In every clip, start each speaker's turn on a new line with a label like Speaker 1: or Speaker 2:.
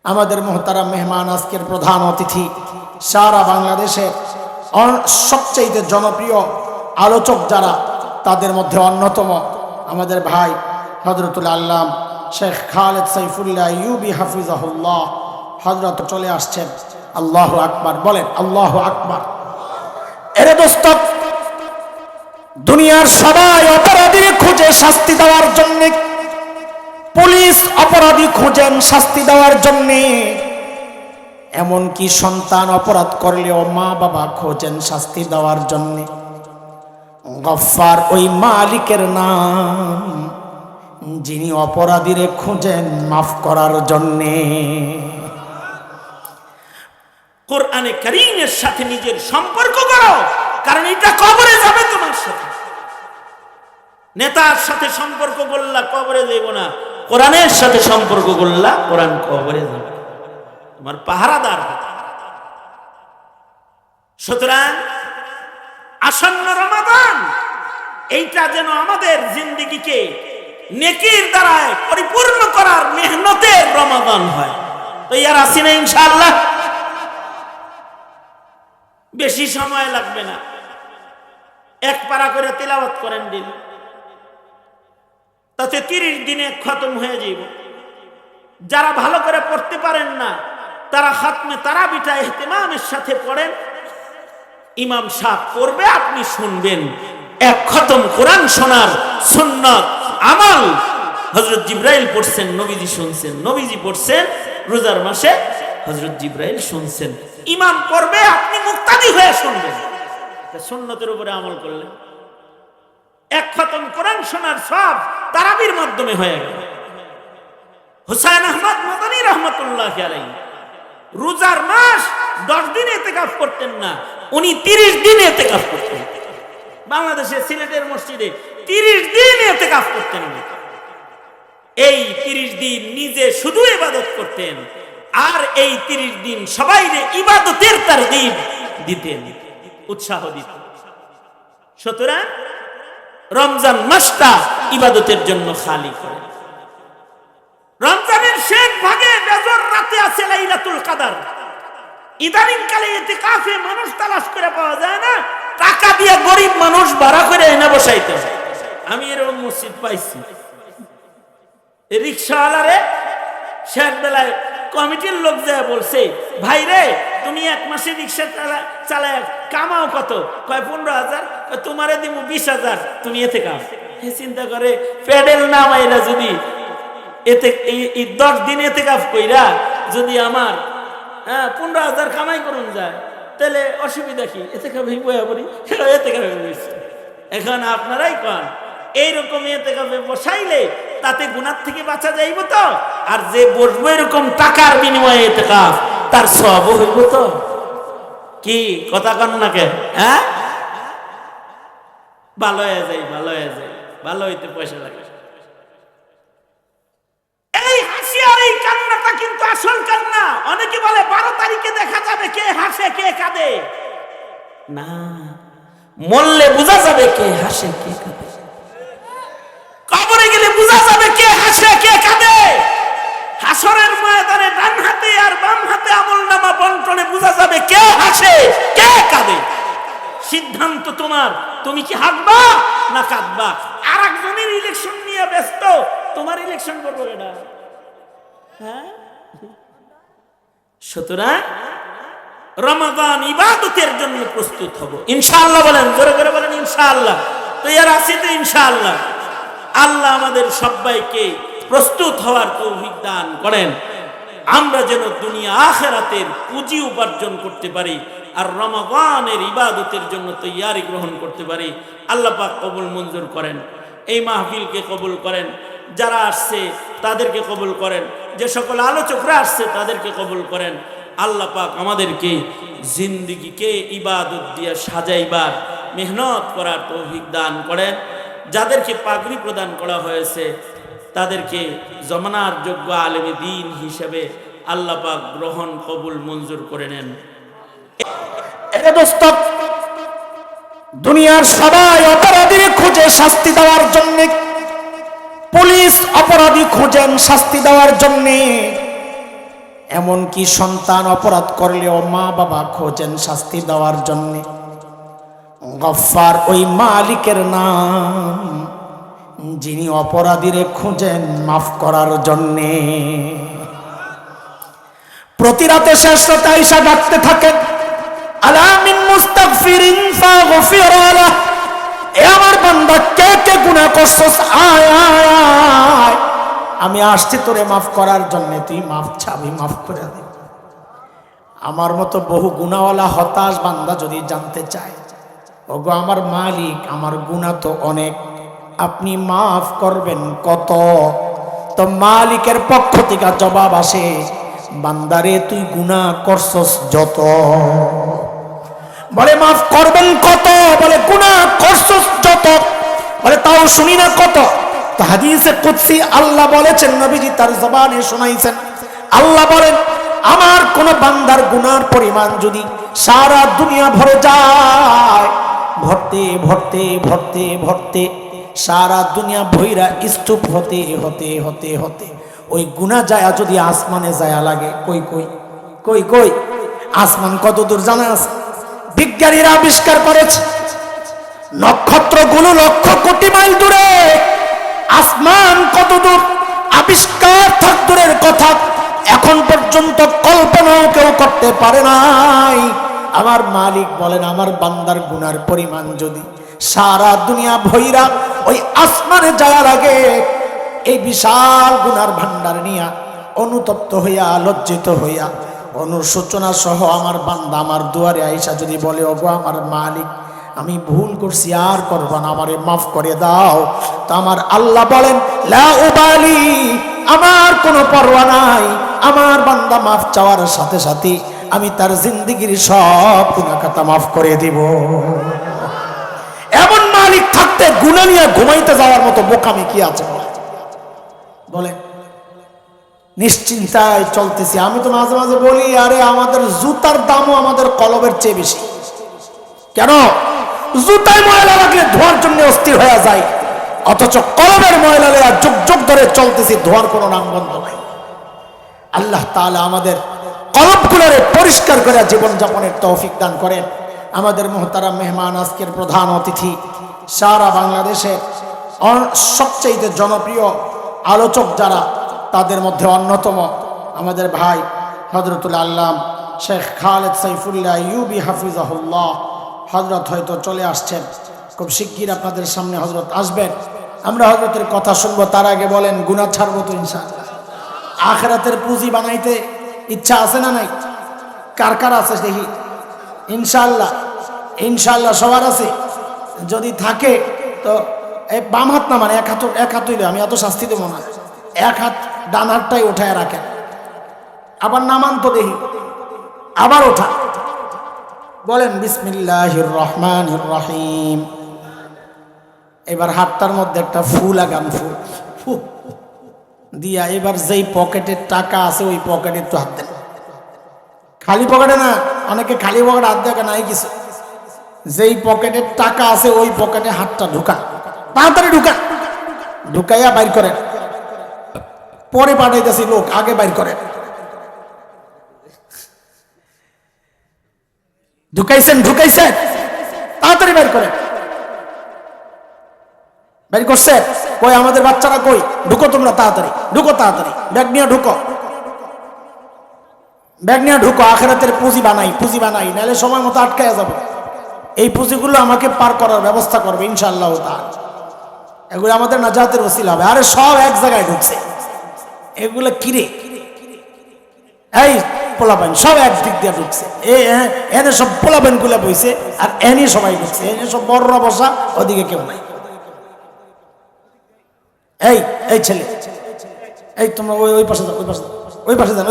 Speaker 1: আমাদের মোহতারাম মেহমান, আজকের প্রধান অতিথি, সারা বাংলাদেশের সবচেয়ে জনপ্রিয় আলোচক যারা, তাদের মধ্যে অন্যতম আমাদের ভাই হযরতুল আল্লাম শেখ খালেদ সাইফুল্লাহ আইয়ুবী হাফিজাহুল্লাহ হযরত চলে আসছেন। আল্লাহু আকবার বলেন, আল্লাহু আকবার। এরে দোস্ত, দুনিয়ার সবাই অপরাধীর খুঁজে শাস্তি দেওয়ার জন্য, পুলিশ অপরাধী খুঁজেন শাস্তি দেওয়ার জন্য, এমনকি সন্তান অপরাধ করলেও মা বাবা খোঁজেন শাস্তি দেওয়ার জন্য। গফফার ওই মালিকের নাম, যিনি অপরাধীরে খুঁজেন মাফ করার জন্য।
Speaker 2: কোরআনে কারীমের সাথে নিজের সম্পর্ক করো, কারণ এটা কবরে যাবে তোমার সাথে। নেতার সাথে সম্পর্ক করলা কবরে যাইব না, কোরআনের সাথে সম্পর্ক করলা কোরআন কবরে যাবে, তোমার পাহারাদার। সুতরাং আসন্ন রমাদান, এইটা যেন আমাদের জিন্দেগিকে নেকির দ্বারা পরিপূর্ণ করার মেহনতের রমাদান হয়। তো ইয়ার আসি না ইনশাআল্লাহ? বেশি সময় লাগবে না, এক পারা করে তিলাওয়াত করেন দিন, তাতে 30 দিনে খতম হয়ে যাবে। যারা ভালো করে পড়তে পারেন না, তারা খাতমে তারাবিটা ইহতিমামের সাথে পড়েন। ইমাম সাহেব পড়বে, আপনি শুনবেন। এক খতম কোরআন শোনার সুন্নাত আমল হযরত জিবরাইল পড়ছেন, নবীজি শুনছেন। নবীজি পড়ছেন রোজার মাসে, হযরত জিবরাইল শুনছেন। ইমাম পড়বে, আপনি মুক্তাদি হয়ে শুনবেন। সুন্নতের উপরে আমল করলেন। এক খতম কোরআন শোনার সব তারাবির মাধ্যমে হয়ে গেল। হুসাইন আহমদ মাদানী রাহমাতুল্লাহ আলাইহি রোজার মাস 10 দিন ইতিকাফ করতেন না, উনি 30 দিন ইতিকাফ করতেন। বাংলাদেশে সিলেটের মসজিদে 30 দিন ইতিকাফ করতেন। এই 30 দিন নিজে শুধু ইবাদত করতেন, আর এই 30 দিন সবাইকে ইবাদতের তারগীব দিতেন, উৎসাহ দিতেন। সুতরাং রমজান মাসটা ইবাদতের জন্য খালি করেন। রমজানের শেষ ভাগে বেজর রাতে আছে লাইলাতুল কদর। ইদানিং কালে ইতিকাফে মানুষ তালাশ করে পাওয়া যায় না, টাকা দিয়ে গরিব মানুষ ভাড়া করে এনে বসাইতে। আমি এরকম মসজিদ পাইছি। রিকশাওয়ালারে শেষ বেলায় কমিটির লোক যায় বলছে, ভাই রে, তুমি এক মাসে রিক্সা চালায় কামাও কত? কয় 15,000। তোমারে দিব 20,000, তুমি এতে কাম। চিন্তা করে, প্যাডেল না মাইরা যদি এতে 10 দিন এতে কাজ কইরা যদি আমার 15,000 কামাই করুন যায়, তাহলে অসুবিধা কি? এতে কাপে বয়া বলি, এতে কাপে বসছে। এখন আপনারাই কন, এইরকম এতে কাপে বসাইলে তাতে গুনার থেকে বাঁচা যাইব তো, আর যে বসবো এরকম টাকার বিনিময়ে এতে কাপ, তার সব হইব তো। কি কথা কন না কে? হ্যাঁ, ভালো হয়ে যায়, ভালো হয়ে যায়, ভালো হইতে পয়সা লাগে। এই হাসি আর এই কান্নাটা কিন্তু আসল কান্না। অনেকে বলে 12 তারিখে দেখা যাবে কে হাসে কে কাঁদে। না, মরলে বোঝা যাবে কে হাসে কে কাঁদে। কবরে গেলে বোঝা যাবে কে হাসে কে কাঁদে। হাসরের ময়দানে ডান হাতে আর বাম হাতে আমলনামা বন্টনে বোঝা যাবে কে হাসে কে কাঁদে। সিদ্ধান্ত তোমার, তুমি কি হাসবা না কাঁদবা। আর একজনের ইলেকশন নিয়ে ব্যস্ত, তোমার ইলেকশন করবো না। হ্যাঁ, সুতরাং রমাদান ইবাদতের জন্য প্রস্তুত হব ইনশাআল্লাহ। বলেন, জোরে করে বলেন ইনশাআল্লাহ। তো এর আছে তো ইনশাআল্লাহ। আল্লাহ আমাদের সবাইকে প্রস্তুত হওয়ার তৌফিক দান করেন, আমরা যেন দুনিয়া আখিরাতের পুঁজি উপার্জন করতে পারি, আর রমাদানের ইবাদতের জন্য তৈয়ারি গ্রহণ করতে পারি। আল্লাহ পাক কবুল মঞ্জুর করেন, এই মাহফিলকে কবুল করেন, যারা আসছে তাদেরকে কবুল করেন, যে সকল আলোচকরা আসছে তাদেরকে কবুল করেন। আল্লাহ পাক আমাদেরকে জিন্দেগিকে ইবাদত দিয়ে সাজাইবার মেহনত করার তৌফিক দান করেন। যাদেরকে পাগড়ি প্রদান করা হয়েছে তাদেরকে জমানার যোগ্য আলেমে দ্বীন হিসেবে আল্লাহ পাক গ্রহণ কবুল মঞ্জুর করে নেন।
Speaker 1: এরে দোস্ত, দুনিয়ার সবাই অপরাধীর খুঁজে শাস্তি দেওয়ার জন্য, পুলিশ অপরাধী খুঁজেন শাস্তি দেওয়ার জন্য, এমনকি সন্তান অপরাধ করলেও মা বাবা খোঁজেন শাস্তি দেওয়ার জন্যে। গফফার ওই মালিকের নাম যিনি অপরাধীরে খুঁজেন মাফ করার জন্যে। প্রতি রাতে শেষ রাতে আয়েশা ডাকতে থাকেন, আলা মিন মুস্তাগফিরিন ফাগফির লাহ, এ আমার বান্দা কে কে গুনাহ করছস, আয় আয় আয়, আমি আসছি তোরে মাফ করার জন্য, তুই মাফ চাবি, মাফ করে দে। আমার মতো বহু গুনাহওয়ালা হতাশ বান্দা যদি জানতে চায়, ওগো আমার মালিক আমার গুনাহ তো অনেক, আপনি মাফ করবেন কত, তো মালিকের পক্ষ থেকে জবাব আসে, বান্দারে তুই গুনাহ করছস যত। বলে মাফ করবেন কত, বলে গুনাহ করছস যত, বলে তাও শুনি না কত। তো হাদিসে কুদসি আল্লাহ বলেছেন, নবীজি তার জবানে শোনাইছেন, আল্লাহ বলেন আমার কোন বান্দার গুনার পরিমাণ যদি সারা দুনিয়া ভরে যায়, ভরতে ভরতে ভরতে ভরতে সারা দুনিয়া ভৈরা স্তূপ হতে হতে হতে হতে ওই গুনাহ যায়া যদি আসমানে যায়া লাগে, কই কই কই কই আসমান কত দূর জানা আছে? বিজ্ঞানীরা আবিষ্কার করেছে নক্ষত্রগুলো লক্ষ কোটি মাইল দূরে, আসমান কত দূর আবিষ্কার থাক দূরের কথা, এখন পর্যন্ত কল্পনাও কেউ করতে পারে নাই। আমার মালিক বলেন আমার বান্দার গুনার পরিমাণ যদি সারা দুনিয়া ভৈরা ওই আসমানে যাওয়ার আগে, এই বিশাল গুনার ভান্ডার নিয়া অনুতপ্ত হইয়া লজ্জিত হইয়া অনুশোচনা সহ আমার বান্দা আমার দুয়ারে আইসা যদি বলে, ওগো আমার মালিক আমি ভুল করছি, আর করব না, আমারে মাফ করে দাও, তো আমার আল্লাহ বলেন লা উবালি, আমার কোনো পরোয়া নাই, আমার বান্দা মাফ চাওয়ার সাথে সাথে আমি তার জিন্দেগির সব গুনাহ খাতা মাফ করে দিব। এমন মালিক থাকতে গুনাহ নিয়ে ঘুমাইতে যাওয়ার মতো বোকামি কি আছে বলে? নিশ্চিন্তায় চলতেছি। আমি তো মাঝে মাঝে বলি, আরে আমাদের জুতার দামও আমাদের কলবের চেয়ে বেশি। কেন? জুতায় ময়লা লাগলে ধোয়ার জন্য অস্থির হয়ে যায়, অথচ কলবের ময়লা লেয়া যুগ যুগ ধরে চলতেছি, ধোয়ার কোনো নামগন্ধ নাই। আল্লাহ তাআলা আমাদের কলবগুলোরে পরিষ্কার করে জীবন যাপনের তৌফিক দান করেন। আমাদের মুহতারাম মেহমান, আজকের প্রধান অতিথি, সারা বাংলাদেশের সবচেয়ে জনপ্রিয় আলোচক যারা, তাদের মধ্যে অন্যতম আমাদের ভাই হযরতুল আল্লাম শেখ খালেদ সাইফুল্লাহ ইউবি হাফিজাহুল্লাহ হযরত হয়তো চলে আসছেন, খুব শিগগির আপনাদের সামনে হযরত আসবেন। আমরা হযরতের কথা শুনবো, তার আগে বলেন গুনাহ ছাড়বো তো ইনশাআল্লাহ? আখিরাতের পুঁজি বানাইতে ইচ্ছা আছে না নাই? কার কার আছে দেখি? ইনশাআল্লাহ, ইনশাআল্লাহ সবার আছে। যদি থাকে তো এই বাম হাত না, মানে এক হাত হইলে আমি এত শাস্তি দেবো না, এক হাত ডান হাতটাই উঠায় রাখেন, আবার নামান তো দেখি, আবার ওঠা, বলেন বিসমিল্লাহির রহমানির রহিম। এবার হাতটার মধ্যে একটা ফু লাগান, ফু দিয়া এবার যেই পকেটের টাকা আছে ওই পকেটে একটু হাত দেন, খালি পকেটে না, অনেকে খালি পকেটে হাত দেখে নাই কিছু, যেই পকেটের টাকা আছে ওই পকেটে হাতটা ঢুকান, তাড়াতাড়ি ঢুকান, ঢুকাইয়া বাইর করেন, পরে পাঠাইতেছি লোক, আগে বাইর করেন। ঢুকাইছেন তাড়াতাড়ি বাইর করেন। বাইর করছে কই? আমাদের বাচ্চারা কই? ঢুকো তোমরা, তাড়াতাড়ি ঢুকো, তাড়াতাড়ি ব্যাগ নিয়ে ঢুকো, ব্যাগ নিয়ে ঢুকো। আখিরাতের পুঁজি বানাই, নাহলে সময় মতো আটকায়া যাবে। এই পুঁজিগুলো আমাকে পার করার ব্যবস্থা করবে ইনশাআল্লাহ তাআলা, এগুলো আমাদের নাজাতের ওসিলা হবে। আরে সব এক জায়গায় ঢুকছে, এগুলো কিরে এই পোলাপাইন সব একদিক দিয়ে ঢুকছে, এনে সব পোলাপাইন গুলা বইছে, আর এনে সবাই ঢুকছে, এনে সব বড়রা বসা, ওদিকে কেউ নাই। এই ছেলে, এই তোমরা ওই পাশে যাও, ওই পাশে যান,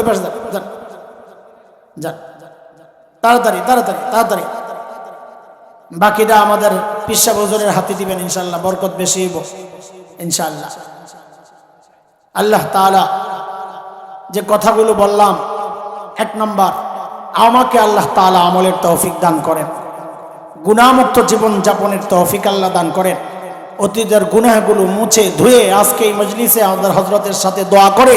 Speaker 1: তাড়াতাড়ি। বাকিটা আমাদের পিসা হুজুরের হাতে দিবেন ইনশাআল্লাহ, বরকত বেশি হইব ইনশাআল্লাহ। আল্লাহ তাআলা যে কথাগুলো বললাম, এক নাম্বার, আমাকে আল্লাহ তাআলা আমলের তৌফিক দান করেন, গুনাহমুক্ত জীবন যাপনের তৌফিক আল্লাহ দান করেন, অতীতের গুনাহগুলো মুছে ধুয়ে আজকে এই মজলিসে আমাদের হযরতের সাথে দোয়া করে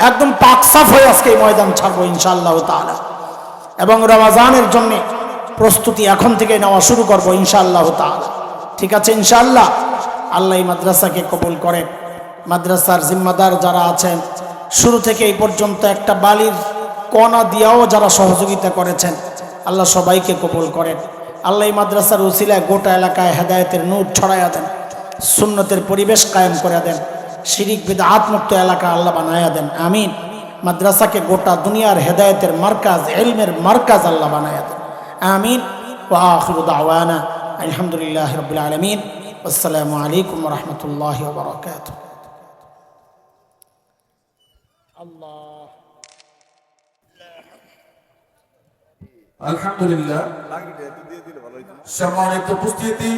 Speaker 1: একদম পাক সাফ হয়ে আজকে এই ময়দান ছাড়বো ইনশাআল্লাহ তাআলা। এবং রমাজানের জন্য প্রস্তুতি এখন থেকে নেওয়া শুরু করবো ইনশাআল্লাহ তাআলা। ঠিক আছে ইনশাআল্লাহ। আল্লাহ এই মাদ্রাসাকে কবুল করেন। মাদ্রাসার জিম্মাদার যারা আছেন শুরু থেকে এই পর্যন্ত একটা বালির কণা দিয়াও যারা সহযোগিতা করেছেন আল্লাহ সবাইকে কবুল করেন। আল্লাহ এই মাদ্রাসার উসিলায় গোটা এলাকায় হেদায়েতের নূর ছড়াইয়া দেন, সুন্নতের পরিবেশ কায়েম করে দেন, শিরিক বিদআত মুক্ত এলাকা আল্লাহ বানায়া দেন, আমিন। মাদ্রাসাকে গোটা দুনিয়ার হেদায়েতের মার্কাজ, ইলমের মার্কাজ আল্লাহ বানায়া দেন, আমিন। ওয়া আখিরু দাওয়ানা আলহামদুলিল্লাহি রাব্বিল আলামিন। আসসালামু আলাইকুম ওয়া রাহমাতুল্লাহি ওয়া বারাকাতুহু।
Speaker 3: আলহামদুলিল্লাহ। সম্মানিত উপস্থিতি,